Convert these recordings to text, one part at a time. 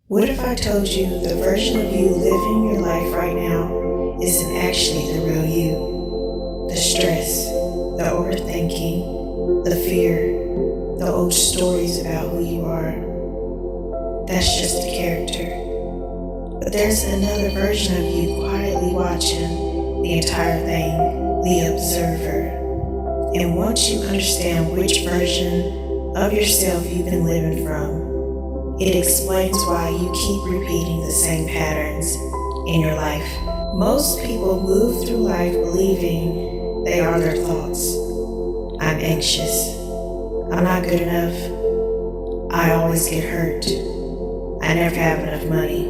What if I told you the version of you living your life right now isn't actually the real you? The stress, the overthinking, the fear, the old stories about who you are. That's just a character. But there's another version of you quietly watching the entire thing, the observer. And once you understand which version of yourself you've been living from, it explains why you keep repeating the same patterns in your life. Most people move through life believing they are their thoughts. I'm anxious. I'm not good enough. I always get hurt. I never have enough money.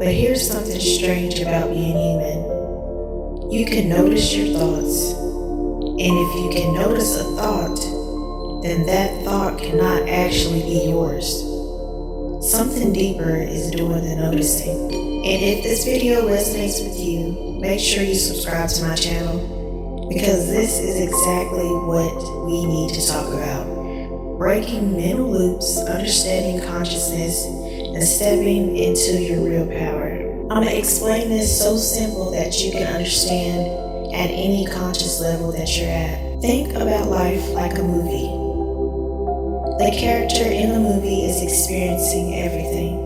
But here's something strange about being human. You can notice your thoughts. And if you can notice a thought, then that thought cannot actually be yours. Something deeper is doing the noticing. And if this video resonates with you, make sure you subscribe to my channel, because this is exactly what we need to talk about. Breaking mental loops, understanding consciousness, and stepping into your real power. I'm gonna explain this so simple that you can understand at any conscious level that you're at. Think about life like a movie. The character in the movie is experiencing everything.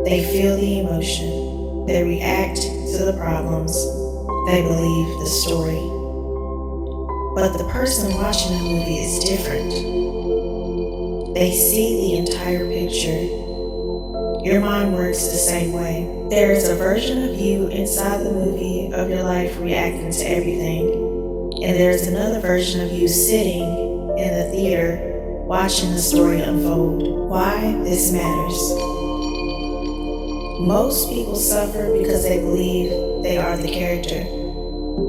They feel the emotion. They react to the problems. They believe the story. But the person watching the movie is different. They see the entire picture. Your mind works the same way. There is a version of you inside the movie of your life reacting to everything. And there's another version of you sitting in the theater watching the story unfold. Why this matters. Most people suffer because they believe they are the character.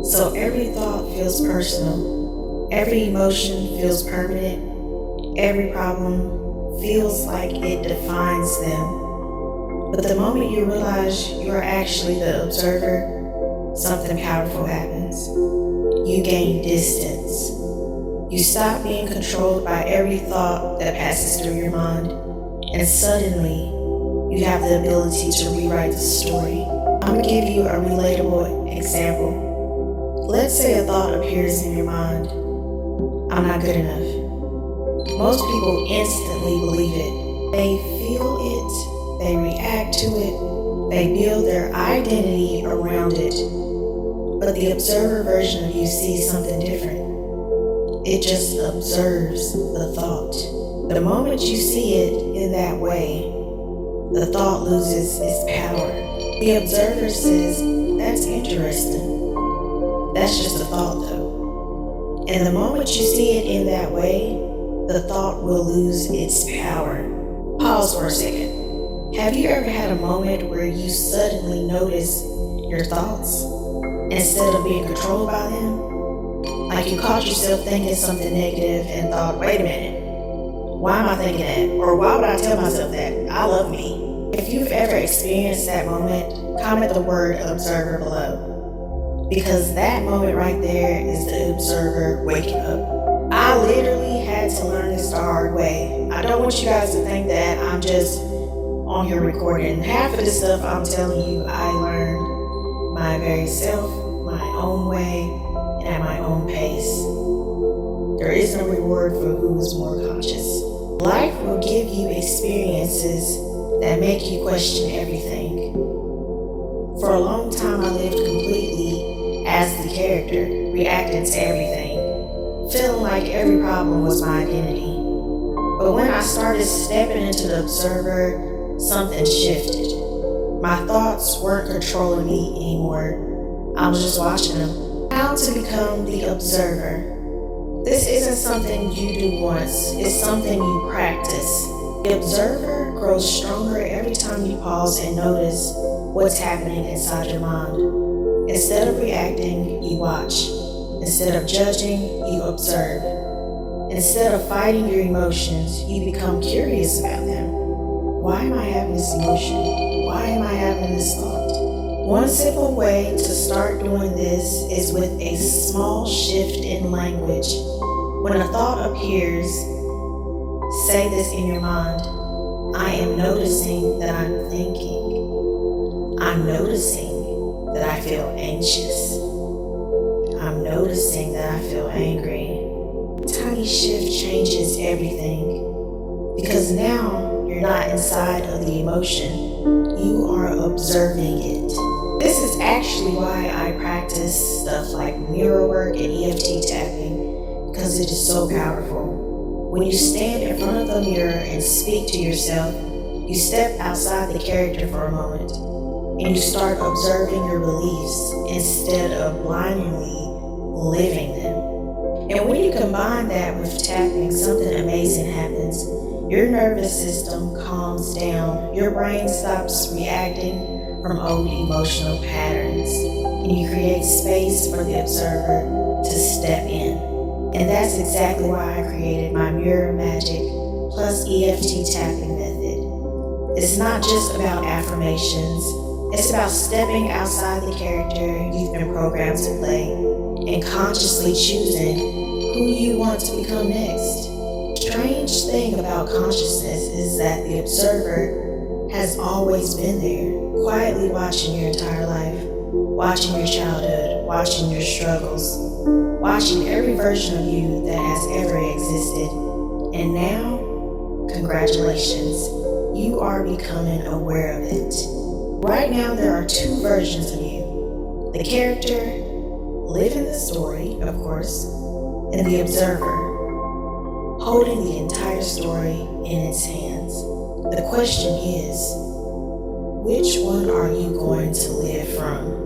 So every thought feels personal. Every emotion feels permanent. Every problem feels like it defines them. But the moment you realize you are actually the observer, something powerful happens. You gain distance. You stop being controlled by every thought that passes through your mind, and suddenly you have the ability to rewrite the story. I'm gonna give you a relatable example. Let's say a thought appears in your mind. I'm not good enough. Most people instantly believe it. They feel it, they react to it, they build their identity around it. But the observer version of you sees something different. It just observes the thought. The moment you see it in that way, the thought loses its power. The observer says, that's interesting. That's just a thought though. And the moment you see it in that way, the thought will lose its power. Pause for a second. Have you ever had a moment where you suddenly notice your thoughts instead of being controlled by them? Like you caught yourself thinking something negative and thought, wait a minute, why am I thinking that? Or why would I tell myself that? I love me. If you've ever experienced that moment, comment the word observer below. Because that moment right there is the observer waking up. I literally had to learn this the hard way. I don't want you guys to think that I'm just on here recording. Half of the stuff I'm telling you, I learned my very self, my own way, at my own pace. There is no reward for who is more conscious. Life will give you experiences that make you question everything. For a long time, I lived completely as the character, reacting to everything, feeling like every problem was my identity. But when I started stepping into the observer, something shifted. My thoughts weren't controlling me anymore. I was just watching them. How to become the observer. This isn't something you do once, it's something you practice. The observer grows stronger every time you pause and notice what's happening inside your mind. Instead of reacting, you watch. Instead of judging, you observe. Instead of fighting your emotions, you become curious about them. Why am I having this emotion? Why am I having this thought? One simple way to start doing this is with a small shift in language. When a thought appears, say this in your mind. I am noticing that I'm thinking. I'm noticing that I feel anxious. I'm noticing that I feel angry. Tiny shift changes everything because now you're not inside of the emotion, you are observing it. This is actually why I practice stuff like mirror work and EFT tapping, because it is so powerful. When you stand in front of the mirror and speak to yourself, you step outside the character for a moment and you start observing your beliefs instead of blindly living them. And when you combine that with tapping, something amazing happens. Your nervous system calms down, your brain stops reacting from old emotional patterns, and you create space for the observer to step in. And that's exactly why I created my Mirror Magic plus EFT tapping method. It's not just about affirmations, it's about stepping outside the character you've been programmed to play and consciously choosing who you want to become next. Strange thing about consciousness is that the observer has always been there, quietly watching your entire life, watching your childhood, watching your struggles, watching every version of you that has ever existed. And now, congratulations, you are becoming aware of it. Right now, there are two versions of you. The character, living the story, of course, and the observer, holding the entire story in its hands. The question is, which one are you going to live from?